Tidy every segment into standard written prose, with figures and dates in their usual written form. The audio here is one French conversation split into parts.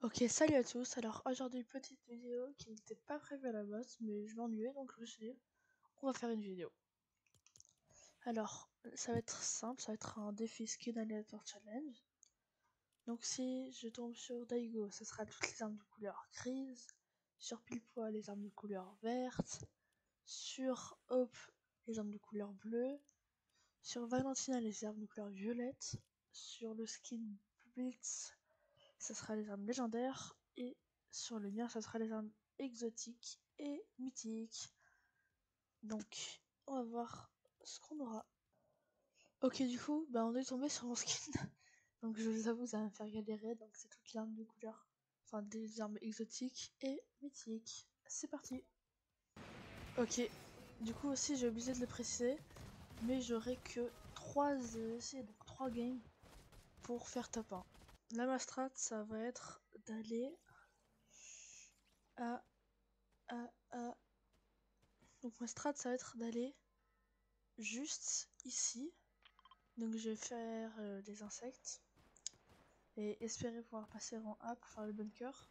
Ok, salut à tous. Alors aujourd'hui, petite vidéo qui n'était pas prévue à la base, mais je m'ennuyais donc je me suis dit, on va faire une vidéo. Alors, ça va être simple, ça va être un défi skin aléatoire challenge. Donc si je tombe sur Daigo, ce sera toutes les armes de couleur grise, sur Pile-Poil les armes de couleur verte, sur Hope les armes de couleur bleue, sur Valentina les armes de couleur violette, sur le skin Blitz ça sera les armes légendaires, et sur le mien, ça sera les armes exotiques et mythiques. Donc, on va voir ce qu'on aura. Ok, du coup, on est tombé sur mon skin. Donc, je vous avoue, ça va me faire galérer. Donc, c'est toutes les armes de couleur. Enfin, des armes exotiques et mythiques. C'est parti. Ok, du coup, aussi, j'ai oublié de le préciser. Mais j'aurai que 3 essais, donc 3 games pour faire top 1. Là, ma strat, ça va être d'aller à donc ma strat ça va être d'aller juste ici. Donc je vais faire des insectes et espérer pouvoir passer rang A pour faire le bunker.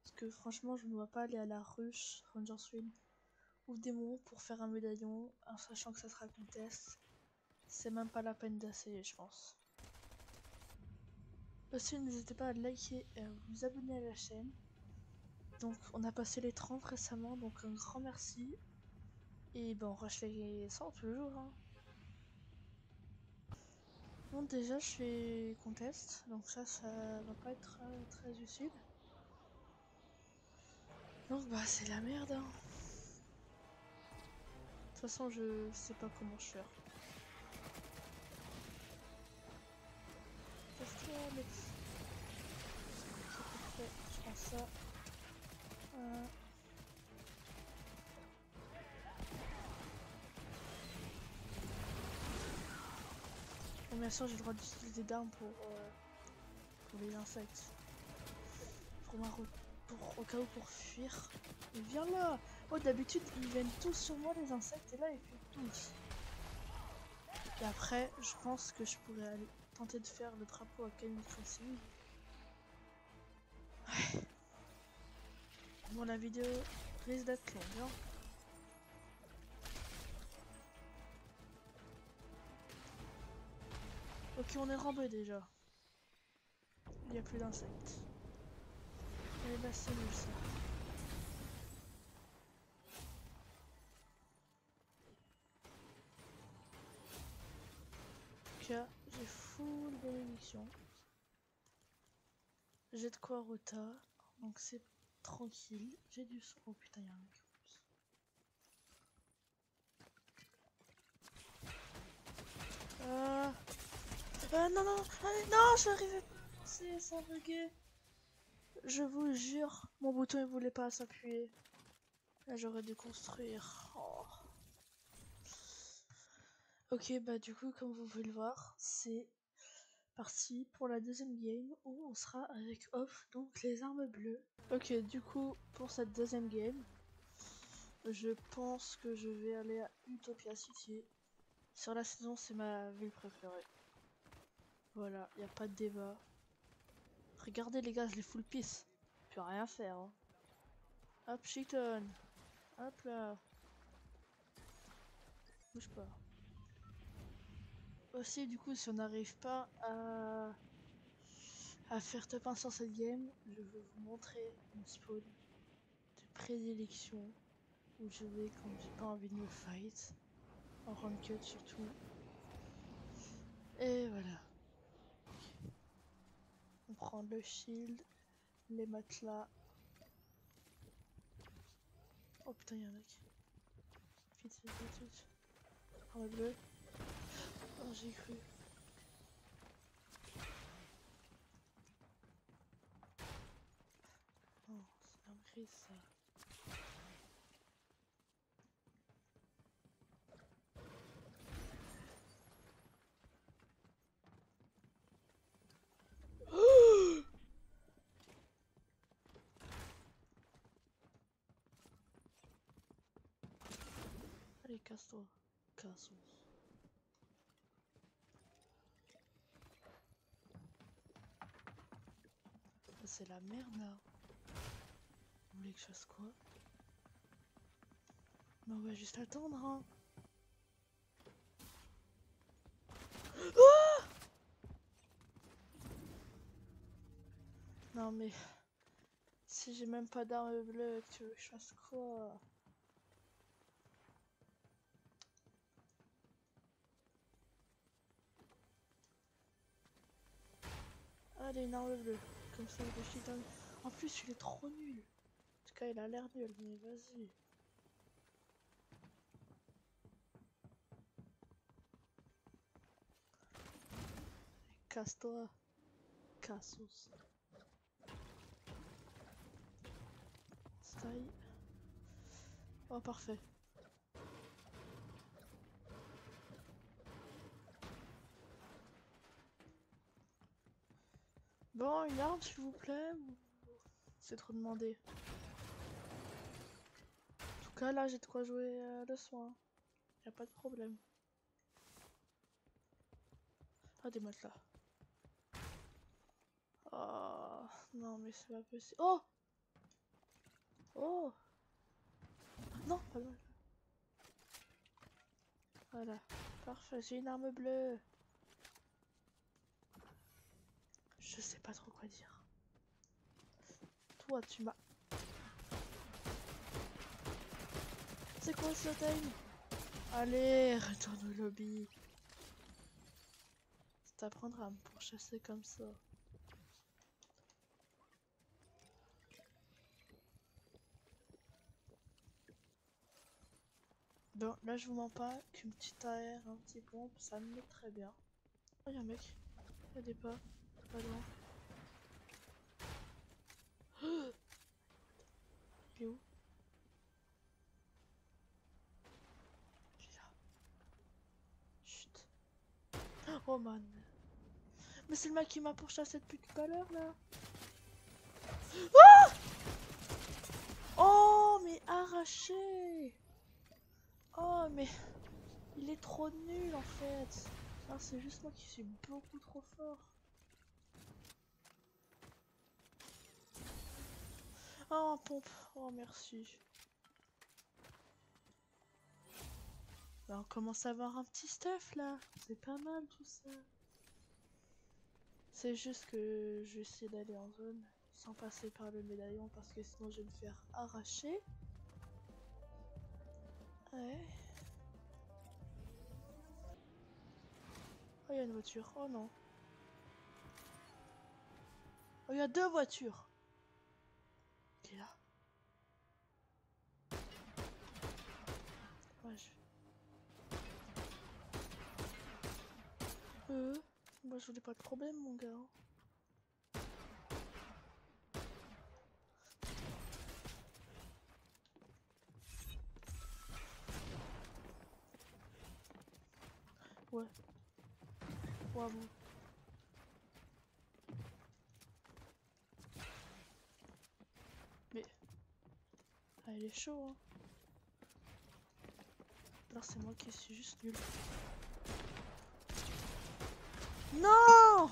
Parce que franchement je ne vois pas aller à la ruche, Ranger Swing ou démon pour faire un médaillon en sachant que ça sera contest. C'est même pas la peine d'essayer je pense. Aussi n'hésitez pas à liker et à vous abonner à la chaîne. Donc on a passé les 30 récemment donc un grand merci. Et on rush les 100 tous les jours hein. Bon déjà je fais contest, donc ça va pas être très utile. Donc c'est la merde hein. De toute façon je sais pas comment je faire. Qu'est-ce qu'il y a Alex? C'est parfait, je prends ça. Bon bien sûr j'ai le droit d'utiliser d'armes pour les insectes. Au cas où pour fuir. Mais viens là. Oh d'habitude ils viennent tous sur moi les insectes et là ils fuient tous. Et après je pense que je pourrais aller tenter de faire le drapeau à Animal Crossing. Ouais. Bon la vidéo risque d'être longue hein. Ok on est rambé déjà. Il n'y a plus d'insectes. Et bah c'est nul ça. En tout cas, j'ai full bénédiction. J'ai de quoi rota. Donc c'est tranquille. J'ai du son. Oh putain, il y a un mec en plus. Non, non, non, je suis arrivé. C'est ça bugué. Je vous jure, mon bouton il voulait pas s'appuyer. Là j'aurais dû construire. Oh. Ok, du coup, comme vous pouvez le voir, c'est parti pour la deuxième game où on sera avec off, donc les armes bleues. Ok, du coup, pour cette deuxième game, je pense que je vais aller à Utopia City. Sur la saison, c'est ma ville préférée. Voilà, y a pas de débat. Regardez les gars, je les full piece. Je peux rien faire. Hein. Hop, Shiton. Hop là. Bouge pas. Aussi, du coup, si on n'arrive pas à faire top 1 sur cette game, je vais vous montrer mon spawn de prédilection où je vais quand j'ai pas envie de me fight. En ranked surtout. Et voilà. On prend le shield, les matelas. Oh putain, y'a un mec. Vite, vite, vite, vite. Prends le bleu. Oh, j'ai cru. Oh, c'est un gris ça. Allez, casse-toi. Casse-toi. Ça c'est la merde là. Vous voulez que je fasse quoi? Mais on va juste attendre hein. Oh non mais si j'ai même pas d'arme bleue, tu veux que je fasse quoi? Allez, une arme bleue. Comme ça, je suis dans... En plus, il est trop nul. En tout cas, il a l'air nul, mais vas-y. Casse-toi. Cassos. Style. Oh, parfait. Bon, une arme, s'il vous plaît. C'est trop demandé. En tout cas, là, j'ai de quoi jouer le soin. Y a pas de problème. Ah, des matelas. Oh, non, mais c'est pas possible. Oh! Oh! Non, pas mal. Voilà. Parfait, j'ai une arme bleue. Je sais pas trop quoi dire. Toi, tu m'as... C'est quoi ce time? Allez, retourne au lobby. Ça t'apprendra à me pourchasser comme ça. Bon, là je vous mens pas qu'une petite AR, un petit pompe, ça me met très bien. Oh, y'a un mec. Y'a des pas. Pas loin. Il est où? Il est là. Chut. Oh man. Mais c'est le mec qui m'a pourchassé depuis tout à l'heure là. Oh mais arraché. Oh mais il est trop nul en fait. Ah, c'est juste moi qui suis beaucoup trop fort. Oh un pompe. Oh merci. Bah, on commence à avoir un petit stuff là. C'est pas mal tout ça. C'est juste que je vais essayer d'aller en zone sans passer par le médaillon parce que sinon je vais me faire arracher. Ouais. Oh, il y a une voiture. Oh non. Oh, il y a deux voitures. Qui est là? Ouais, moi je voulais pas de problème, mon gars. Ouais. Ouais, bon. Mais. Ah, il est chaud, hein. Alors, c'est moi qui suis juste nul. Non!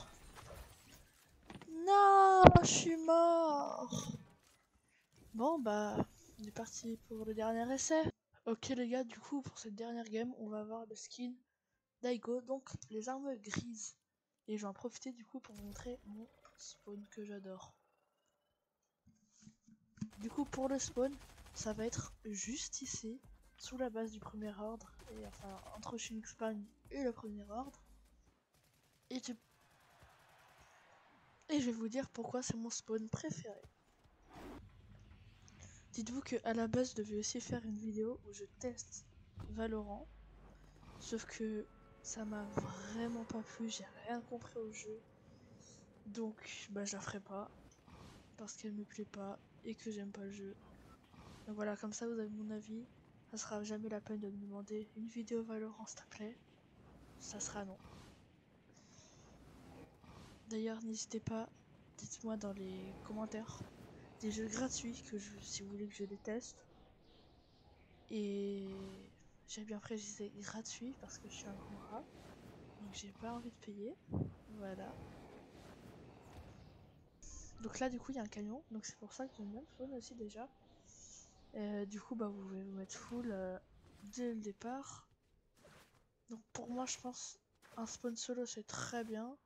Non! Je suis mort! Bon, bah. On est parti pour le dernier essai. Ok, les gars, du coup, pour cette dernière game, on va avoir le skin Daigo, donc les armes grises. Et je vais en profiter du coup pour vous montrer mon spawn que j'adore. Du coup pour le spawn, ça va être juste ici, sous la base du premier ordre, et enfin entre Phoenix Spawn et le premier ordre. Et je vais vous dire pourquoi c'est mon spawn préféré. Dites-vous que à la base je devais aussi faire une vidéo où je teste Valorant, sauf que ça m'a vraiment pas plu, j'ai rien compris au jeu. Donc bah je la ferai pas parce qu'elle me plaît pas et que j'aime pas le jeu. Donc voilà, comme ça vous avez mon avis. Ça sera jamais la peine de me demander une vidéo Valorant s'il te plaît. Ça sera non. D'ailleurs n'hésitez pas, dites-moi dans les commentaires des jeux gratuits si vous voulez que je les teste. Et j'ai bien précisé gratuit parce que je suis un gros rat. Donc j'ai pas envie de payer. Voilà. Donc là, du coup, il y a un camion. Donc c'est pour ça que j'aime bien le spawn aussi déjà. Du coup, bah, vous pouvez vous mettre full dès le départ. Donc pour moi, je pense un spawn solo c'est très bien.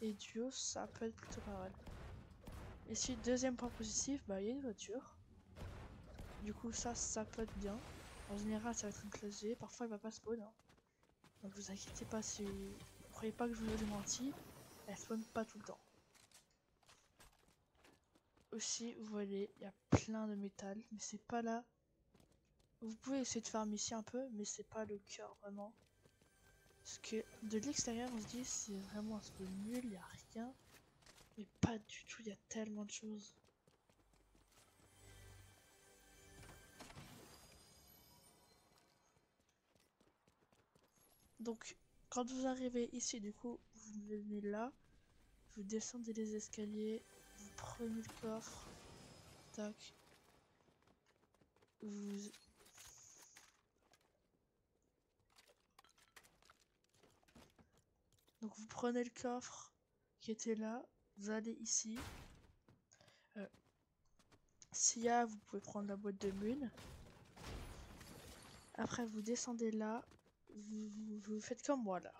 Et duo, ça peut être plutôt pas mal. Et si deuxième point positif, bah il y a une voiture. Du coup, ça peut être bien. En général, ça va être une classe G. Parfois, il va pas spawn. Hein. Donc vous inquiétez pas si vous croyez pas que je vous ai menti. Elle spawn pas tout le temps. Aussi, vous voyez, il y a plein de métal, mais c'est pas là. Vous pouvez essayer de farm ici un peu, mais c'est pas le cœur vraiment. Parce que de l'extérieur, on se dit c'est vraiment un spawn nul, il y a rien. Mais pas du tout, il y a tellement de choses. Donc, quand vous arrivez ici, du coup, vous venez là, vous descendez les escaliers, vous prenez le coffre, tac, vous... Donc vous prenez le coffre qui était là, vous allez ici. S'il y a, vous pouvez prendre la boîte de mun. Après, vous descendez là, vous faites comme moi là.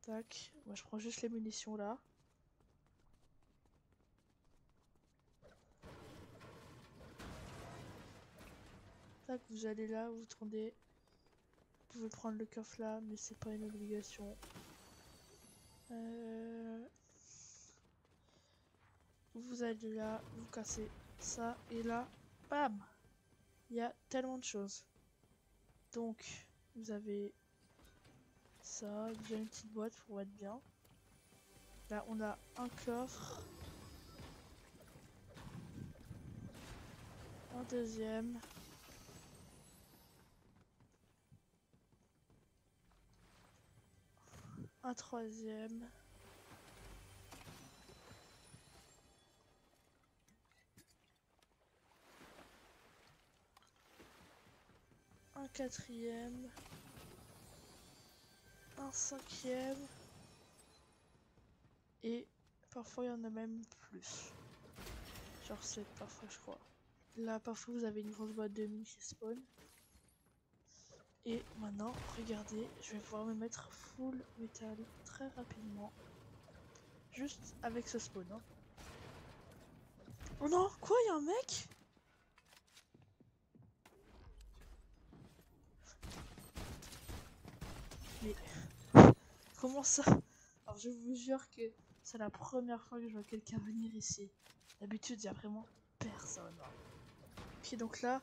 Tac, moi je prends juste les munitions là. Tac, vous allez là, vous tournez. Vous pouvez prendre le coffre là, mais c'est pas une obligation. Vous allez là, vous cassez ça, et là, bam! Il y a tellement de choses. Donc, vous avez ça, vous avez une petite boîte pour être bien. Là, on a un coffre. Un deuxième. Un troisième. Un quatrième. Un cinquième. Et parfois il y en a même plus. Genre 7 parfois je crois. Là parfois vous avez une grosse boîte de mine qui spawn. Et maintenant regardez, je vais pouvoir me mettre full métal très rapidement. Juste avec ce spawn. Hein. Oh non, quoi, il y a un mec? Mais comment ça? Alors je vous jure que c'est la première fois que je vois quelqu'un venir ici. D'habitude il y a vraiment personne. Ok, donc là,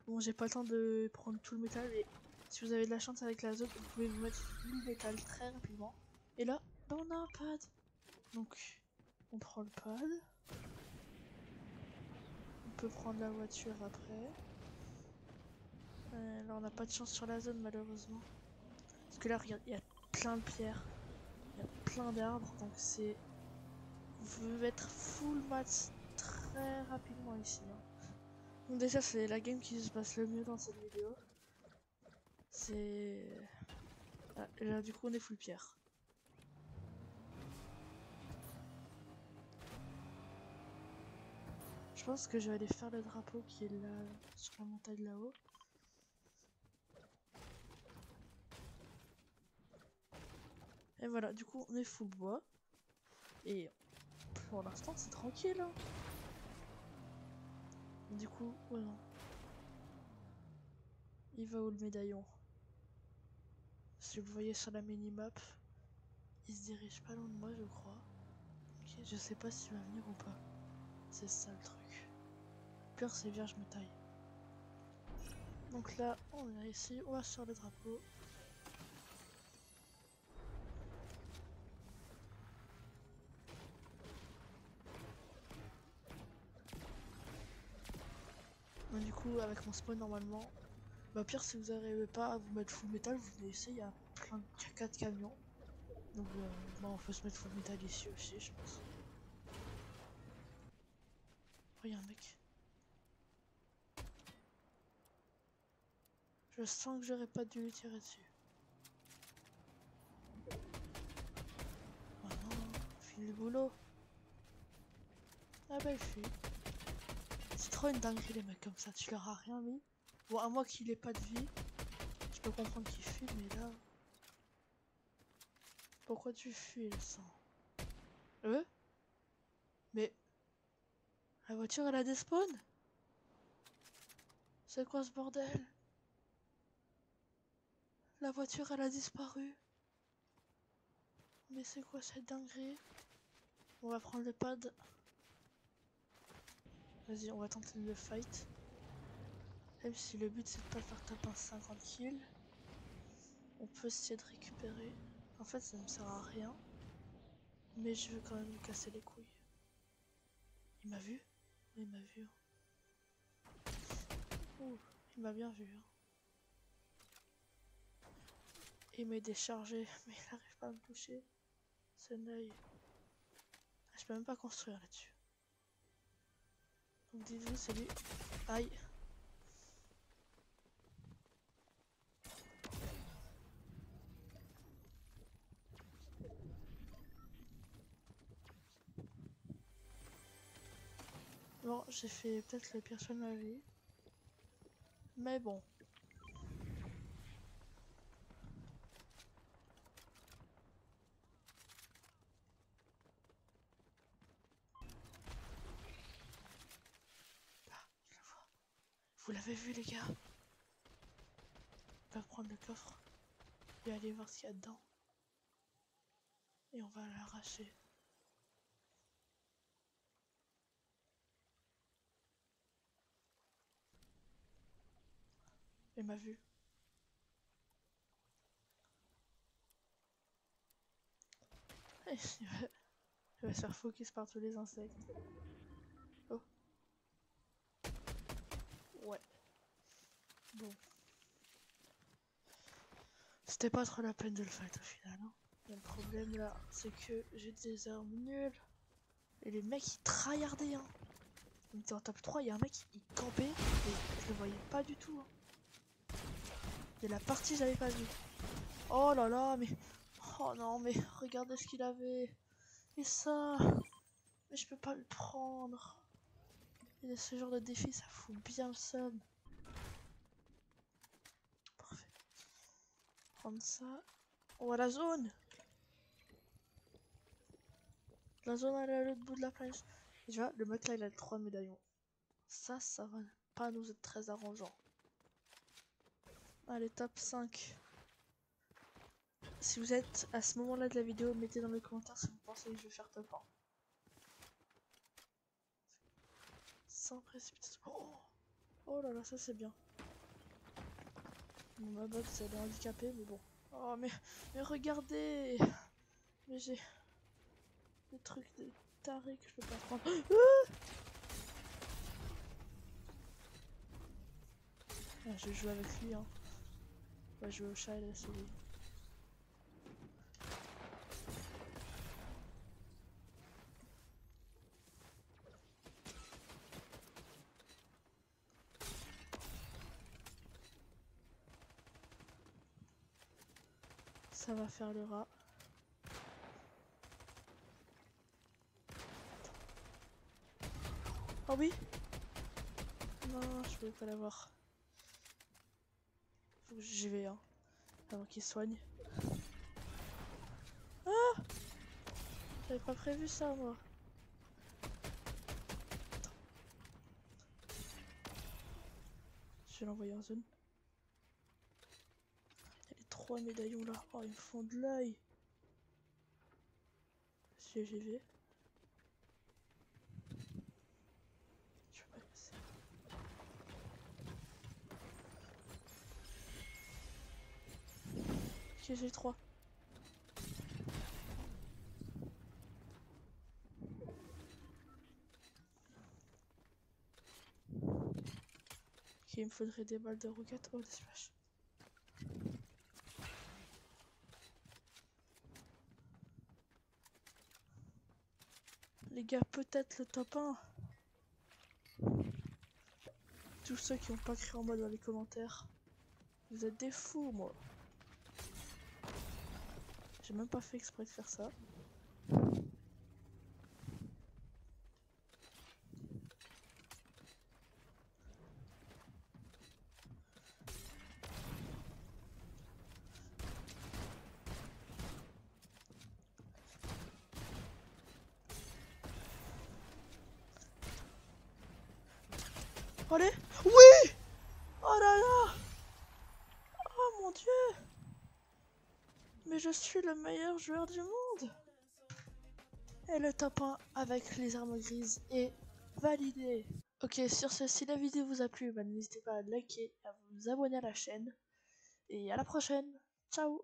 bon, j'ai pas le temps de prendre tout le métal, mais si vous avez de la chance avec la zone, vous pouvez vous mettre le métal très rapidement. Et là, bah, on a un pad. Donc, on prend le pad. On peut prendre la voiture après. Là, on n'a pas de chance sur la zone, malheureusement. Parce que là, regarde, il y a plein de pierres. Il y a plein d'arbres, donc c'est... Vous pouvez mettre full mat très rapidement ici. Hein. Donc déjà, c'est la game qui se passe le mieux dans cette vidéo. C'est... Ah, là, du coup, on est full pierre. Je pense que je vais aller faire le drapeau qui est là, sur la montagne là-haut. Et voilà, du coup, on est full bois. Et pour l'instant, c'est tranquille. Hein. Du coup, oh non. Il va où le médaillon? Si vous le voyez sur la minimap, il se dirige pas loin de moi, je crois. Ok, je sais pas s'il va venir ou pas. C'est ça le truc. Pire, c'est vierge, je me taille. Donc là, on est ici, on va sur le drapeau. Donc, du coup, avec mon spawn, normalement, bah pire, si vous n'arrivez pas à vous mettre full métal, vous venez ici, il y a plein de 4 camions. Donc bah, on peut se mettre full métal ici aussi, je pense. Oh, y'a un mec. Je sens que j'aurais pas dû lui tirer dessus. Oh non, file le boulot. bah il fuit. C'est trop une dinguerie les mecs comme ça, tu leur as rien mis. Bon, à moins qu'il ait pas de vie, je peux comprendre qu'il fuit, mais là... Pourquoi tu fuis le sang? Mais... La voiture elle a despawn? C'est quoi ce bordel? La voiture elle a disparu. Mais c'est quoi cette dinguerie? On va prendre le pad. Vas-y, on va tenter le fight. Même si le but c'est de pas faire top un 50 kills. On peut essayer de récupérer. En fait ça me sert à rien. Mais je veux quand même lui casser les couilles. Il m'a vu? Oui, il m'a vu. Ouh, il m'a bien vu. Il m'est déchargé, mais il n'arrive pas à me toucher. C'est un œil. Je peux même pas construire là-dessus. Donc dites-vous, c'est lui. Aïe. Bon, j'ai fait peut-être le pire choix de ma vie. Mais bon. Ah, je la vois. Vous l'avez vu les gars? On va prendre le coffre et aller voir ce qu'il y a dedans. Et on va l'arracher. Il m'a vu. Il va se faire focus par tous les insectes. Oh. Ouais. Bon. C'était pas trop la peine de le fight au final. Hein. Mais le problème là, c'est que j'ai des armes nulles. Et les mecs ils tryhardaient. Hein. On était en top 3, il y a un mec il campait et je le voyais pas du tout. Hein. Et la partie j'avais pas vu. Oh là là, mais... Oh non, mais regardez ce qu'il avait. Et ça... Mais je peux pas le prendre. Et ce genre de défi, ça fout bien le seum. Parfait. Prendre ça. Oh, la zone. La zone, elle est à l'autre bout de la planète. Et tu vois, le mec là, il a 3 médaillons. Ça va pas nous être très arrangeant. Allez, top 5. Si vous êtes à ce moment-là de la vidéo, mettez dans les commentaires si vous pensez que je vais faire top 1. Sans précipitation. Oh là là, ça c'est bien. Bon, ma box elle est handicapée, mais bon. Oh, mais regardez! Mais j'ai des trucs de taré que je peux pas prendre. Ah, je vais jouer avec lui, hein. On va jouer au chat et la souris. Ça va faire le rat. Oh oui! Non, je pouvais pas l'avoir. Faut que j'y vais, hein. Avant qu'il soigne. Ah! J'avais pas prévu ça, moi. Je vais l'envoyer en zone. Il y a les 3 médaillons là. Oh, ils me font de l'œil. Si j'y vais. Je peux pas passer. Ok, j'ai 3. Ok, il me faudrait des balles de roquette. Oh, des splash. Les gars, peut-être le top 1. Tous ceux qui ont pas créé en mode dans les commentaires. Vous êtes des fous, moi. J'ai même pas fait exprès de faire ça. Allez. Oui. Oh là là. Oh mon dieu. Mais je suis le meilleur joueur du monde. Et le top 1 avec les armes grises est validé. Ok, sur ce, si la vidéo vous a plu, n'hésitez pas à liker, à vous abonner à la chaîne. Et à la prochaine. Ciao.